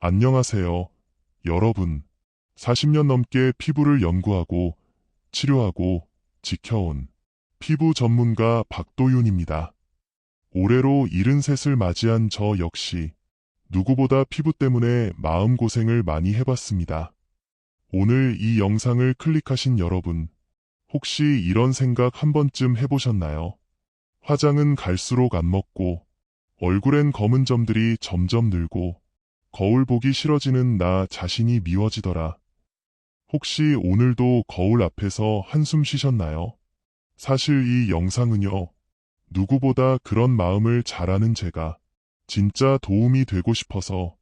안녕하세요, 여러분. 40년 넘게 피부를 연구하고 치료하고 지켜온 피부 전문가 박도윤입니다. 올해로 73을 맞이한 저 역시 누구보다 피부 때문에 마음고생을 많이 해봤습니다. 오늘 이 영상을 클릭하신 여러분, 혹시 이런 생각 한 번쯤 해보셨나요? 화장은 갈수록 안 먹고 얼굴엔 검은 점들이 점점 늘고 거울 보기 싫어지는 나 자신이 미워지더라. 혹시 오늘도 거울 앞에서 한숨 쉬셨나요? 사실 이 영상은요, 누구보다 그런 마음을 잘 아는 제가 진짜 도움이 되고 싶어서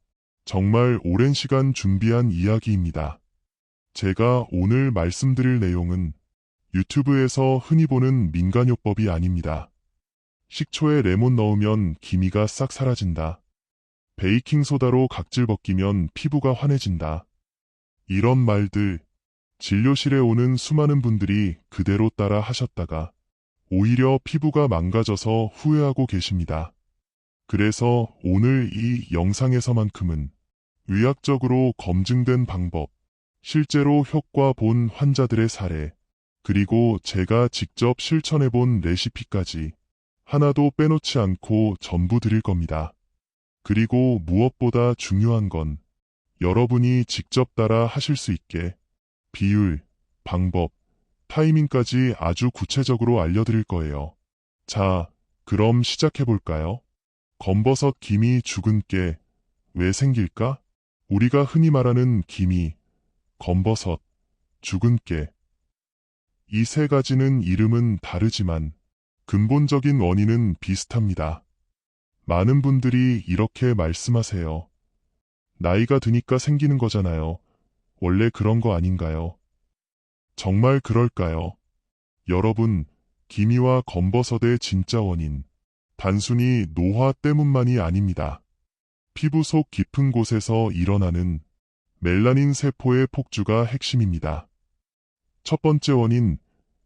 정말 오랜 시간 준비한 이야기입니다. 제가 오늘 말씀드릴 내용은 유튜브에서 흔히 보는 민간요법이 아닙니다. 식초에 레몬 넣으면 기미가 싹 사라진다. 베이킹소다로 각질 벗기면 피부가 환해진다. 이런 말들, 진료실에 오는 수많은 분들이 그대로 따라 하셨다가 오히려 피부가 망가져서 후회하고 계십니다. 그래서 오늘 이 영상에서만큼은 의학적으로 검증된 방법, 실제로 효과 본 환자들의 사례, 그리고 제가 직접 실천해본 레시피까지 하나도 빼놓지 않고 전부 드릴 겁니다. 그리고 무엇보다 중요한 건 여러분이 직접 따라 하실 수 있게 비율, 방법, 타이밍까지 아주 구체적으로 알려드릴 거예요. 자, 그럼 시작해볼까요? 검버섯 기미 죽은 깨, 왜 생길까? 우리가 흔히 말하는 기미, 검버섯, 죽은 깨. 이 세 가지는 이름은 다르지만 근본적인 원인은 비슷합니다. 많은 분들이 이렇게 말씀하세요. 나이가 드니까 생기는 거잖아요. 원래 그런 거 아닌가요? 정말 그럴까요? 여러분, 기미와 검버섯의 진짜 원인, 단순히 노화 때문만이 아닙니다. 피부 속 깊은 곳에서 일어나는 멜라닌 세포의 폭주가 핵심입니다. 첫 번째 원인,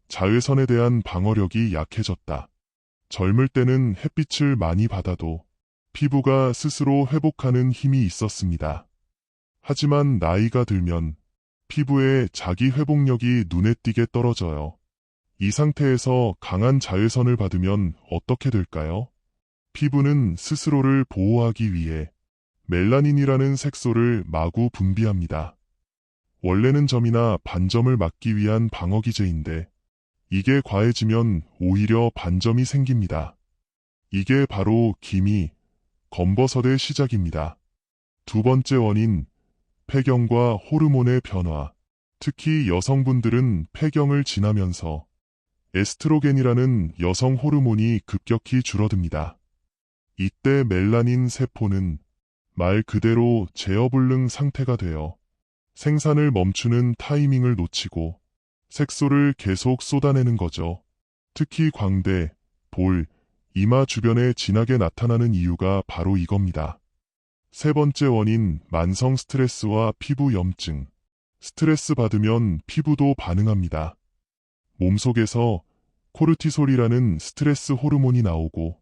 자외선에 대한 방어력이 약해졌다. 젊을 때는 햇빛을 많이 받아도 피부가 스스로 회복하는 힘이 있었습니다. 하지만 나이가 들면 피부의 자기 회복력이 눈에 띄게 떨어져요. 이 상태에서 강한 자외선을 받으면 어떻게 될까요? 피부는 스스로를 보호하기 위해 멜라닌이라는 색소를 마구 분비합니다. 원래는 점이나 반점을 막기 위한 방어기제인데 이게 과해지면 오히려 반점이 생깁니다. 이게 바로 기미, 검버섯의 시작입니다. 두 번째 원인, 폐경과 호르몬의 변화. 특히 여성분들은 폐경을 지나면서 에스트로겐이라는 여성 호르몬이 급격히 줄어듭니다. 이때 멜라닌 세포는 말 그대로 제어불능 상태가 되어 생산을 멈추는 타이밍을 놓치고 색소를 계속 쏟아내는 거죠. 특히 광대, 볼, 이마 주변에 진하게 나타나는 이유가 바로 이겁니다. 세 번째 원인, 만성 스트레스와 피부 염증. 스트레스 받으면 피부도 반응합니다. 몸속에서 코르티솔이라는 스트레스 호르몬이 나오고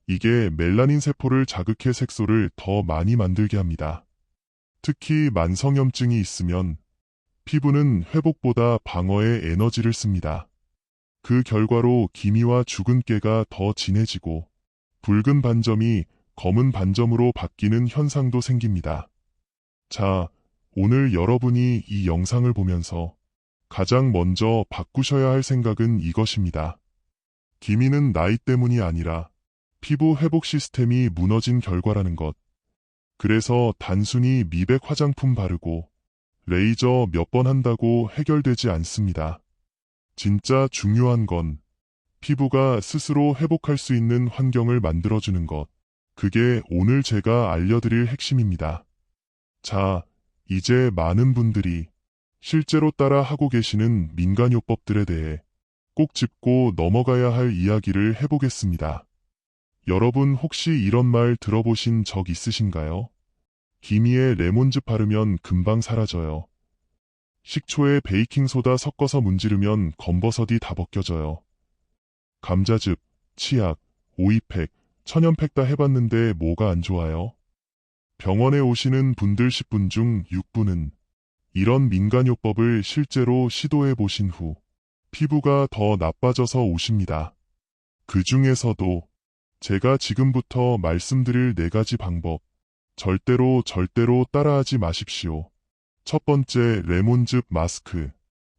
이게 멜라닌 세포를 자극해 색소를 더 많이 만들게 합니다. 특히 만성염증이 있으면 피부는 회복보다 방어에 에너지를 씁니다. 그 결과로 기미와 죽은 깨가 더 진해지고 붉은 반점이 검은 반점으로 바뀌는 현상도 생깁니다. 자, 오늘 여러분이 이 영상을 보면서 가장 먼저 바꾸셔야 할 생각은 이것입니다. 기미는 나이 때문이 아니라 피부 회복 시스템이 무너진 결과라는 것. 그래서 단순히 미백 화장품 바르고 레이저 몇 번 한다고 해결되지 않습니다. 진짜 중요한 건 피부가 스스로 회복할 수 있는 환경을 만들어주는 것. 그게 오늘 제가 알려드릴 핵심입니다. 자, 이제 많은 분들이 실제로 따라 하고 계시는 민간요법들에 대해 꼭 짚고 넘어가야 할 이야기를 해보겠습니다. 여러분 혹시 이런 말 들어보신 적 있으신가요? 기미에 레몬즙 바르면 금방 사라져요. 식초에 베이킹소다 섞어서 문지르면 검버섯이 다 벗겨져요. 감자즙, 치약, 오이팩, 천연팩 다 해봤는데 뭐가 안 좋아요? 병원에 오시는 분들 10분 중 6분은 이런 민간요법을 실제로 시도해 보신 후 피부가 더 나빠져서 오십니다. 그 중에서도 제가 지금부터 말씀드릴 4가지 방법, 절대로 따라하지 마십시오. 첫 번째, 레몬즙 마스크.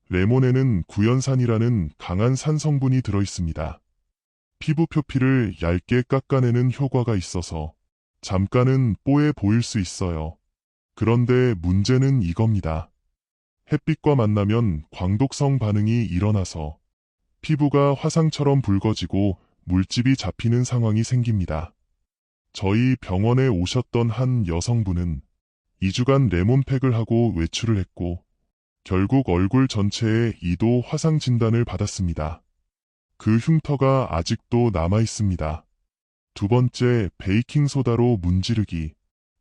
레몬에는 구연산이라는 강한 산 성분이 들어있습니다. 피부 표피를 얇게 깎아내는 효과가 있어서 잠깐은 뽀해 보일 수 있어요. 그런데 문제는 이겁니다. 햇빛과 만나면 광독성 반응이 일어나서 피부가 화상처럼 붉어지고 물집이 잡히는 상황이 생깁니다. 저희 병원에 오셨던 한 여성분은 2주간 레몬팩을 하고 외출을 했고 결국 얼굴 전체에 2도 화상 진단을 받았습니다. 그 흉터가 아직도 남아 있습니다. 두 번째, 베이킹소다로 문지르기.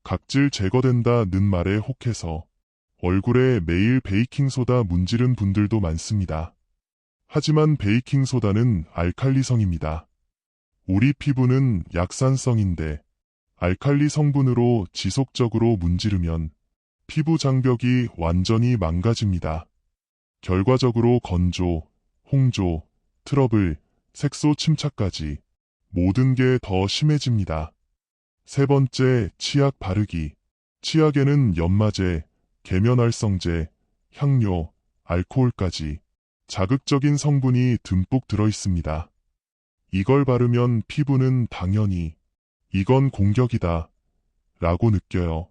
각질 제거된다는 말에 혹해서 얼굴에 매일 베이킹소다 문지른 분들도 많습니다. 하지만 베이킹소다는 알칼리성입니다. 우리 피부는 약산성인데 알칼리 성분으로 지속적으로 문지르면 피부 장벽이 완전히 망가집니다. 결과적으로 건조, 홍조, 트러블, 색소 침착까지 모든 게 더 심해집니다. 세 번째, 치약 바르기. 치약에는 연마제, 계면활성제, 향료, 알코올까지 자극적인 성분이 듬뿍 들어있습니다. 이걸 바르면 피부는 당연히 이건 공격이다 라고 느껴요.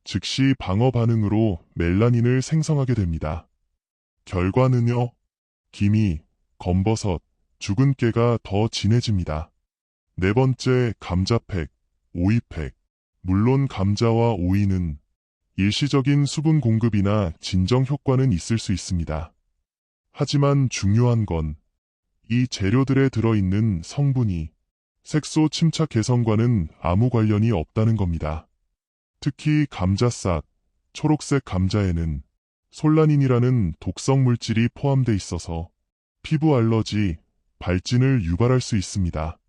즉시 방어 반응으로 멜라닌을 생성하게 됩니다. 결과는요, 기미, 검버섯, 죽은 깨가 더 진해집니다. 네 번째, 감자팩, 오이팩. 물론 감자와 오이는 일시적인 수분 공급이나 진정 효과는 있을 수 있습니다. 하지만 중요한 건 이 재료들에 들어있는 성분이 색소 침착 개선과는 아무 관련이 없다는 겁니다. 특히 감자싹, 초록색 감자에는 솔라닌이라는 독성 물질이 포함돼 있어서 피부 알러지, 발진을 유발할 수 있습니다.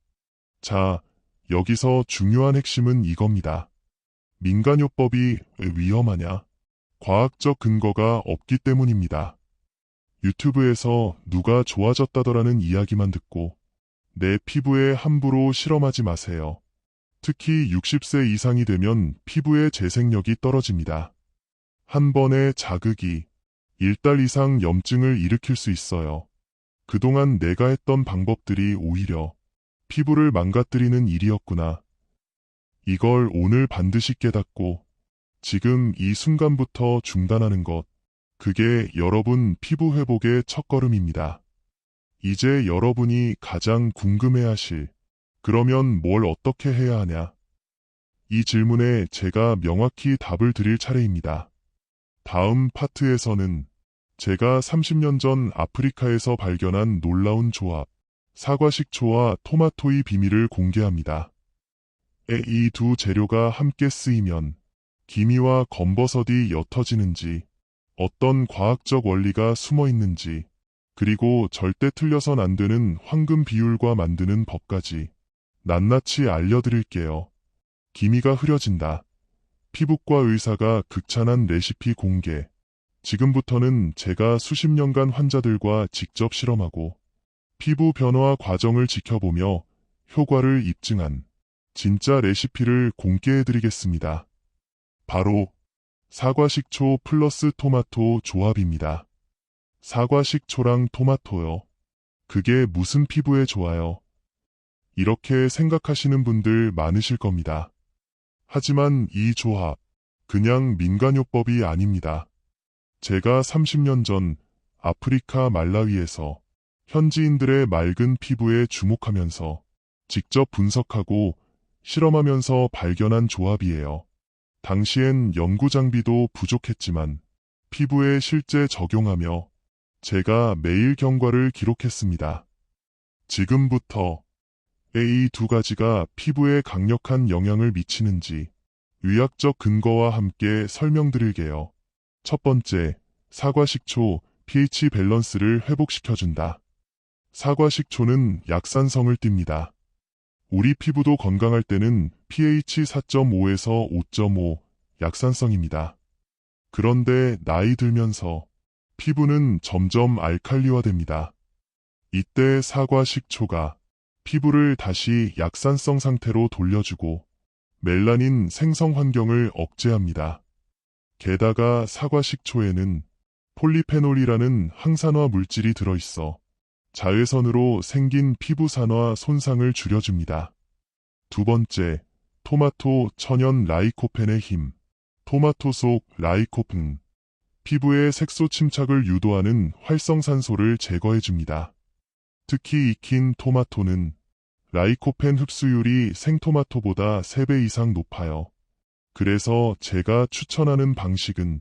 자, 여기서 중요한 핵심은 이겁니다. 민간요법이 왜 위험하냐? 과학적 근거가 없기 때문입니다. 유튜브에서 누가 좋아졌다더라는 이야기만 듣고 내 피부에 함부로 실험하지 마세요. 특히 60세 이상이 되면 피부의 재생력이 떨어집니다. 한 번의 자극이 1달 이상 염증을 일으킬 수 있어요. 그동안 내가 했던 방법들이 오히려 피부를 망가뜨리는 일이었구나. 이걸 오늘 반드시 깨닫고 지금 이 순간부터 중단하는 것. 그게 여러분 피부 회복의 첫걸음입니다. 이제 여러분이 가장 궁금해하실, 그러면 뭘 어떻게 해야 하냐? 이 질문에 제가 명확히 답을 드릴 차례입니다. 다음 파트에서는 제가 30년 전 아프리카에서 발견한 놀라운 조합, 사과식초와 토마토의 비밀을 공개합니다. 이 두 재료가 함께 쓰이면 기미와 검버섯이 옅어지는지, 어떤 과학적 원리가 숨어 있는지, 그리고 절대 틀려선 안 되는 황금 비율과 만드는 법까지 낱낱이 알려드릴게요. 기미가 흐려진다. 피부과 의사가 극찬한 레시피 공개. 지금부터는 제가 수십 년간 환자들과 직접 실험하고 피부 변화 과정을 지켜보며 효과를 입증한 진짜 레시피를 공개해드리겠습니다. 바로 사과식초 플러스 토마토 조합입니다. 사과식초랑 토마토요. 그게 무슨 피부에 좋아요? 이렇게 생각하시는 분들 많으실 겁니다. 하지만 이 조합, 그냥 민간요법이 아닙니다. 제가 30년 전 아프리카 말라위에서 현지인들의 맑은 피부에 주목하면서 직접 분석하고 실험하면서 발견한 조합이에요. 당시엔 연구 장비도 부족했지만 피부에 실제 적용하며 제가 매일 경과를 기록했습니다. 지금부터 이 두 가지가 피부에 강력한 영향을 미치는지 의학적 근거와 함께 설명드릴게요. 첫 번째, 사과식초 pH 밸런스를 회복시켜준다. 사과식초는 약산성을 띱니다. 우리 피부도 건강할 때는 pH 4.5에서 5.5 약산성입니다. 그런데 나이 들면서 피부는 점점 알칼리화됩니다. 이때 사과 식초가 피부를 다시 약산성 상태로 돌려주고 멜라닌 생성 환경을 억제합니다. 게다가 사과 식초에는 폴리페놀이라는 항산화 물질이 들어있어 자외선으로 생긴 피부산화 손상을 줄여줍니다. 두 번째, 토마토 천연 라이코펜의 힘. 토마토 속 라이코펜, 피부의 색소 침착을 유도하는 활성산소를 제거해줍니다. 특히 익힌 토마토는 라이코펜 흡수율이 생토마토보다 3배 이상 높아요. 그래서 제가 추천하는 방식은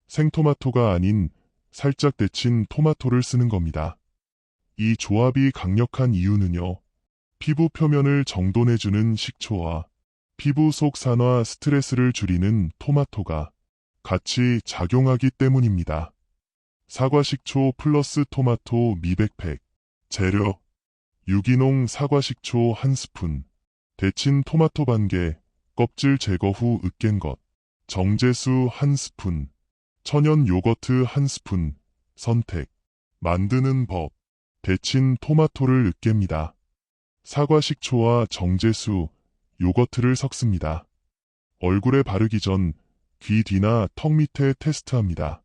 생토마토가 아닌 살짝 데친 토마토를 쓰는 겁니다. 이 조합이 강력한 이유는요. 피부 표면을 정돈해주는 식초와 피부 속 산화 스트레스를 줄이는 토마토가 같이 작용하기 때문입니다. 사과 식초 플러스 토마토 미백팩. 재료: 유기농 사과 식초 1스푼, 데친 토마토 반개, 껍질 제거 후 으깬 것, 정제수 1스푼, 천연 요거트 1스푼. 선택. 만드는 법. 데친 토마토를 으깹니다. 사과 식초와 정제수, 요거트를 섞습니다. 얼굴에 바르기 전 귀 뒤나 턱 밑에 테스트합니다.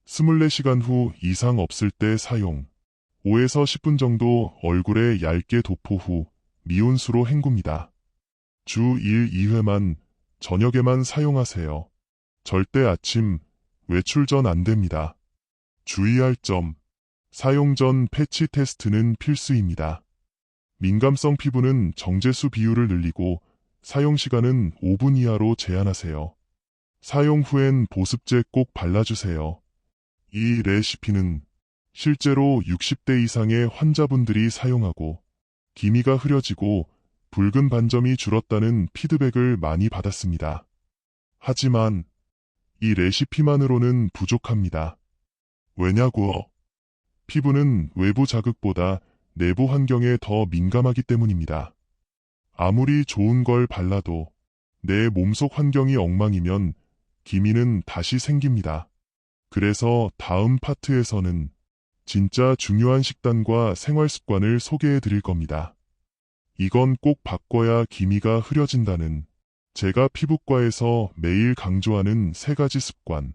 24시간 후 이상 없을 때 사용. 5에서 10분 정도 얼굴에 얇게 도포 후 미온수로 헹굽니다. 주 1, 2회만 저녁에만 사용하세요. 절대 아침, 외출 전 안 됩니다. 주의할 점. 사용 전 패치 테스트는 필수입니다. 민감성 피부는 정제수 비율을 늘리고 사용 시간은 5분 이하로 제한하세요. 사용 후엔 보습제 꼭 발라주세요. 이 레시피는 실제로 60대 이상의 환자분들이 사용하고 기미가 흐려지고 붉은 반점이 줄었다는 피드백을 많이 받았습니다. 하지만 이 레시피만으로는 부족합니다. 왜냐고요? 피부는 외부 자극보다 내부 환경에 더 민감하기 때문입니다. 아무리 좋은 걸 발라도 내 몸속 환경이 엉망이면 기미는 다시 생깁니다. 그래서 다음 파트에서는 진짜 중요한 식단과 생활 습관을 소개해 드릴 겁니다. 이건 꼭 바꿔야 기미가 흐려진다는 제가 피부과에서 매일 강조하는 3가지 습관,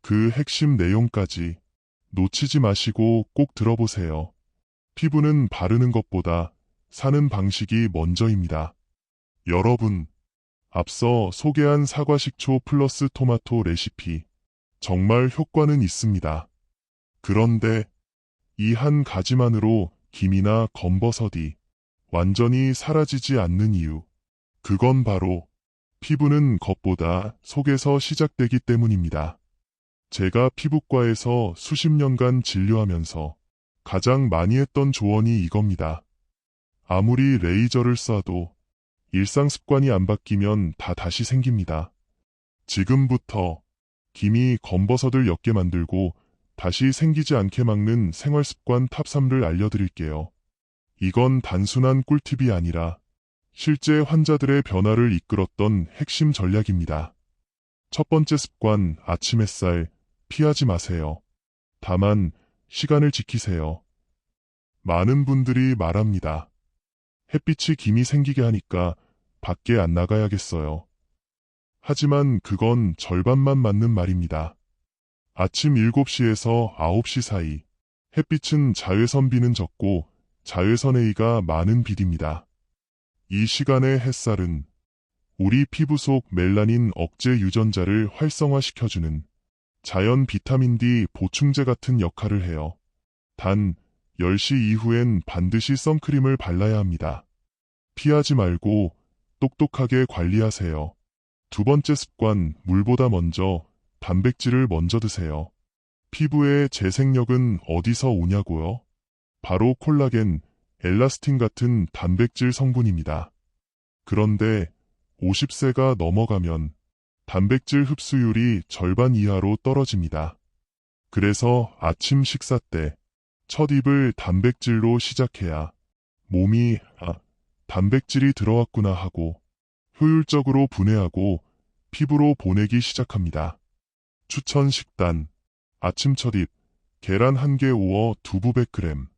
그 핵심 내용까지 놓치지 마시고 꼭 들어보세요. 피부는 바르는 것보다 사는 방식이 먼저입니다. 여러분, 앞서 소개한 사과 식초 플러스 토마토 레시피 정말 효과는 있습니다. 그런데 이 한 가지만으로 기미나 검버섯이 완전히 사라지지 않는 이유, 그건 바로 피부는 겉보다 속에서 시작되기 때문입니다. 제가 피부과에서 수십 년간 진료하면서 가장 많이 했던 조언이 이겁니다. 아무리 레이저를 쏴도 일상 습관이 안 바뀌면 다 다시 생깁니다. 지금부터 기미, 검버섯을 옅게 만들고 다시 생기지 않게 막는 생활 습관 탑 3를 알려드릴게요. 이건 단순한 꿀팁이 아니라 실제 환자들의 변화를 이끌었던 핵심 전략입니다. 첫 번째 습관, 아침 햇살 피하지 마세요. 다만 시간을 지키세요. 많은 분들이 말합니다. 햇빛이 기미 생기게 하니까 밖에 안 나가야겠어요. 하지만 그건 절반만 맞는 말입니다. 아침 7시에서 9시 사이 햇빛은 자외선 B는 적고 자외선 A가 많은 빛입니다. 이 시간의 햇살은 우리 피부 속 멜라닌 억제 유전자를 활성화시켜주는 자연 비타민 D 보충제 같은 역할을 해요. 단 10시 이후엔 반드시 선크림을 발라야 합니다. 피하지 말고 똑똑하게 관리하세요. 두 번째 습관, 물보다 먼저 단백질을 먼저 드세요. 피부의 재생력은 어디서 오냐고요? 바로 콜라겐, 엘라스틴 같은 단백질 성분입니다. 그런데 50세가 넘어가면 단백질 흡수율이 절반 이하로 떨어집니다. 그래서 아침 식사 때 첫 입을 단백질로 시작해야 몸이 단백질이 들어왔구나 하고 효율적으로 분해하고 피부로 보내기 시작합니다. 추천 식단. 아침 첫입 계란 1개 오어 두부 100g.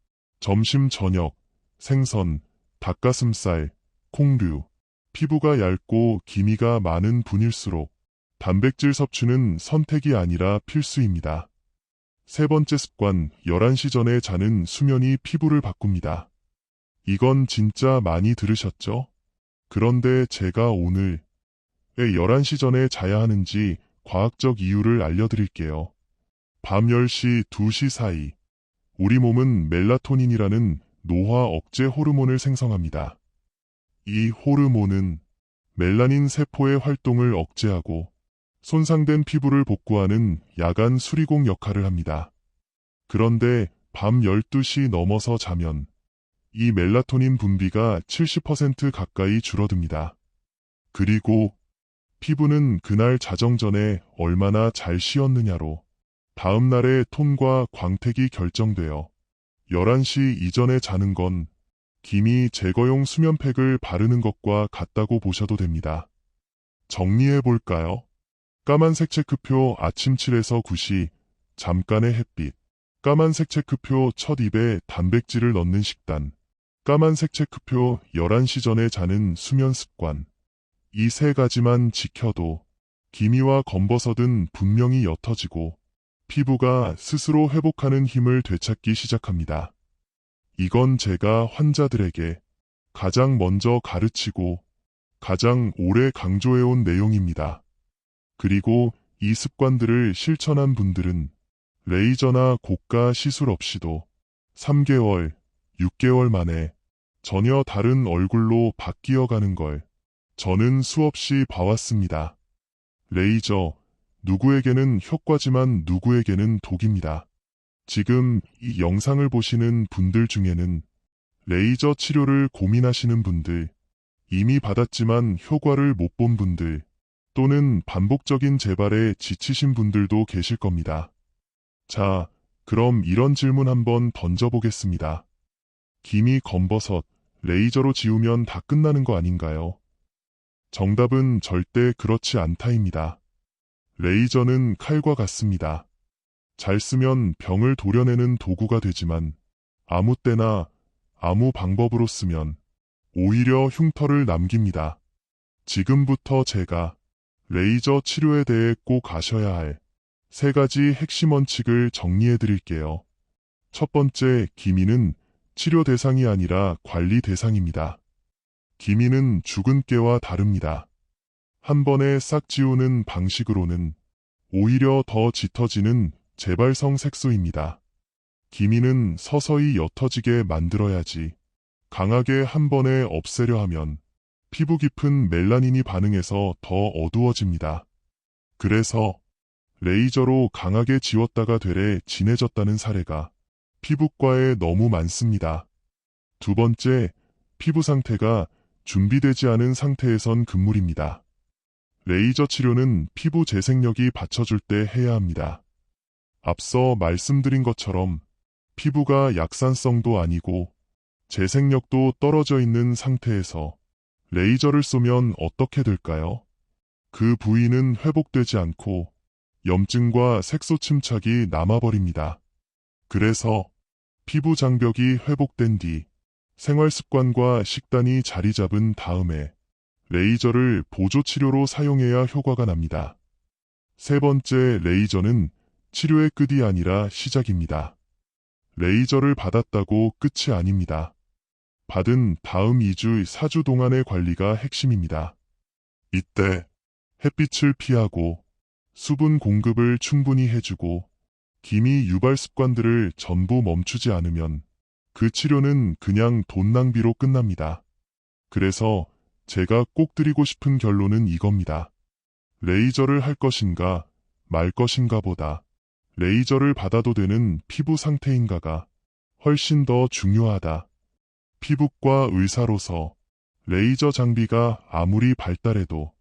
점심 저녁 생선, 닭가슴살, 콩류. 피부가 얇고 기미가 많은 분일수록 단백질 섭취는 선택이 아니라 필수입니다. 세 번째 습관, 11시 전에 자는 수면이 피부를 바꿉니다. 이건 진짜 많이 들으셨죠? 그런데 제가 오늘 왜 11시 전에 자야 하는지 과학적 이유를 알려드릴게요. 밤 10시, 2시 사이 우리 몸은 멜라토닌이라는 노화 억제 호르몬을 생성합니다. 이 호르몬은 멜라닌 세포의 활동을 억제하고 손상된 피부를 복구하는 야간 수리공 역할을 합니다. 그런데 밤 12시 넘어서 자면 이 멜라토닌 분비가 70% 가까이 줄어듭니다. 그리고 피부는 그날 자정 전에 얼마나 잘 쉬었느냐로 다음 날의 톤과 광택이 결정되어 11시 이전에 자는 건 기미 제거용 수면팩을 바르는 것과 같다고 보셔도 됩니다. 정리해 볼까요? 까만색 체크표 아침 7에서 9시 잠깐의 햇빛. 까만색 체크표 첫 입에 단백질을 넣는 식단. 까만색 체크표 11시 전에 자는 수면 습관. 이 세 가지만 지켜도 기미와 검버섯은 분명히 옅어지고 피부가 스스로 회복하는 힘을 되찾기 시작합니다. 이건 제가 환자들에게 가장 먼저 가르치고 가장 오래 강조해온 내용입니다. 그리고 이 습관들을 실천한 분들은 레이저나 고가 시술 없이도 3개월, 6개월 만에 전혀 다른 얼굴로 바뀌어가는 걸 저는 수없이 봐왔습니다. 레이저, 누구에게는 효과지만 누구에게는 독입니다. 지금 이 영상을 보시는 분들 중에는 레이저 치료를 고민하시는 분들, 이미 받았지만 효과를 못 본 분들, 또는 반복적인 재발에 지치신 분들도 계실 겁니다. 자, 그럼 이런 질문 한번 던져보겠습니다. 기미 검버섯, 레이저로 지우면 다 끝나는 거 아닌가요? 정답은 절대 그렇지 않다입니다. 레이저는 칼과 같습니다. 잘 쓰면 병을 도려내는 도구가 되지만 아무 때나 아무 방법으로 쓰면 오히려 흉터를 남깁니다. 지금부터 제가 레이저 치료에 대해 꼭 아셔야 할 3가지 핵심 원칙을 정리해 드릴게요. 첫 번째, 기미는 치료 대상이 아니라 관리 대상입니다. 기미는 죽은 깨와 다릅니다. 한 번에 싹 지우는 방식으로는 오히려 더 짙어지는 재발성 색소입니다. 기미는 서서히 옅어지게 만들어야지 강하게 한 번에 없애려 하면 피부 깊은 멜라닌이 반응해서 더 어두워집니다. 그래서 레이저로 강하게 지웠다가 되레 진해졌다는 사례가 피부과에 너무 많습니다. 두 번째, 피부 상태가 준비되지 않은 상태에선 금물입니다. 레이저 치료는 피부 재생력이 받쳐줄 때 해야 합니다. 앞서 말씀드린 것처럼 피부가 약산성도 아니고 재생력도 떨어져 있는 상태에서 레이저를 쏘면 어떻게 될까요? 그 부위는 회복되지 않고 염증과 색소 침착이 남아버립니다. 그래서 피부 장벽이 회복된 뒤 생활 습관과 식단이 자리 잡은 다음에 레이저를 보조 치료로 사용해야 효과가 납니다. 세 번째, 레이저는 치료의 끝이 아니라 시작입니다. 레이저를 받았다고 끝이 아닙니다. 받은 다음 2주, 4주 동안의 관리가 핵심입니다. 이때 햇빛을 피하고 수분 공급을 충분히 해주고 기미 유발 습관들을 전부 멈추지 않으면 그 치료는 그냥 돈 낭비로 끝납니다. 그래서 제가 꼭 드리고 싶은 결론은 이겁니다. 레이저를 할 것인가 말 것인가 보다 레이저를 받아도 되는 피부 상태인가가 훨씬 더 중요하다. 피부과 의사로서 레이저 장비가 아무리 발달해도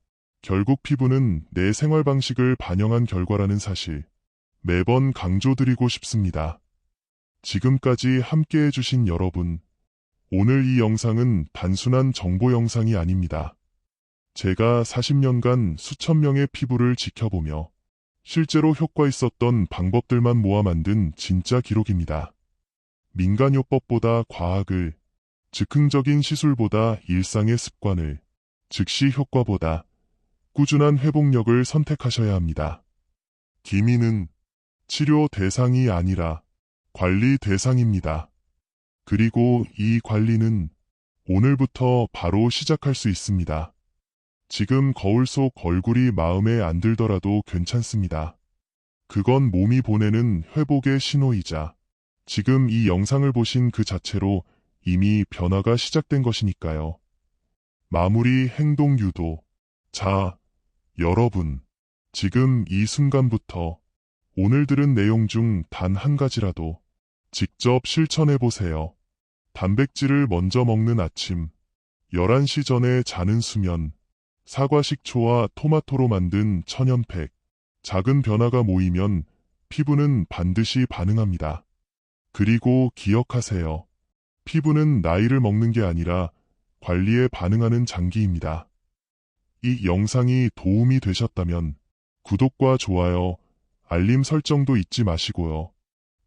결국 피부는 내 생활 방식을 반영한 결과라는 사실 매번 강조드리고 싶습니다. 지금까지 함께 해주신 여러분, 오늘 이 영상은 단순한 정보 영상이 아닙니다. 제가 40년간 수천 명의 피부를 지켜보며 실제로 효과 있었던 방법들만 모아 만든 진짜 기록입니다. 민간요법보다 과학을, 즉흥적인 시술보다 일상의 습관을, 즉시 효과보다 꾸준한 회복력을 선택하셔야 합니다. 기미는 치료 대상이 아니라 관리 대상입니다. 그리고 이 관리는 오늘부터 바로 시작할 수 있습니다. 지금 거울 속 얼굴이 마음에 안 들더라도 괜찮습니다. 그건 몸이 보내는 회복의 신호이자 지금 이 영상을 보신 그 자체로 이미 변화가 시작된 것이니까요. 마무리 행동 유도. 자, 여러분, 지금 이 순간부터 오늘 들은 내용 중 단 한 가지라도 직접 실천해 보세요. 단백질을 먼저 먹는 아침, 11시 전에 자는 수면, 사과 식초와 토마토로 만든 천연팩. 작은 변화가 모이면 피부는 반드시 반응합니다. 그리고 기억하세요. 피부는 나이를 먹는 게 아니라 관리에 반응하는 장기입니다. 이 영상이 도움이 되셨다면 구독과 좋아요, 알림 설정도 잊지 마시고요.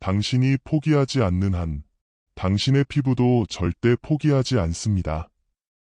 당신이 포기하지 않는 한 당신의 피부도 절대 포기하지 않습니다.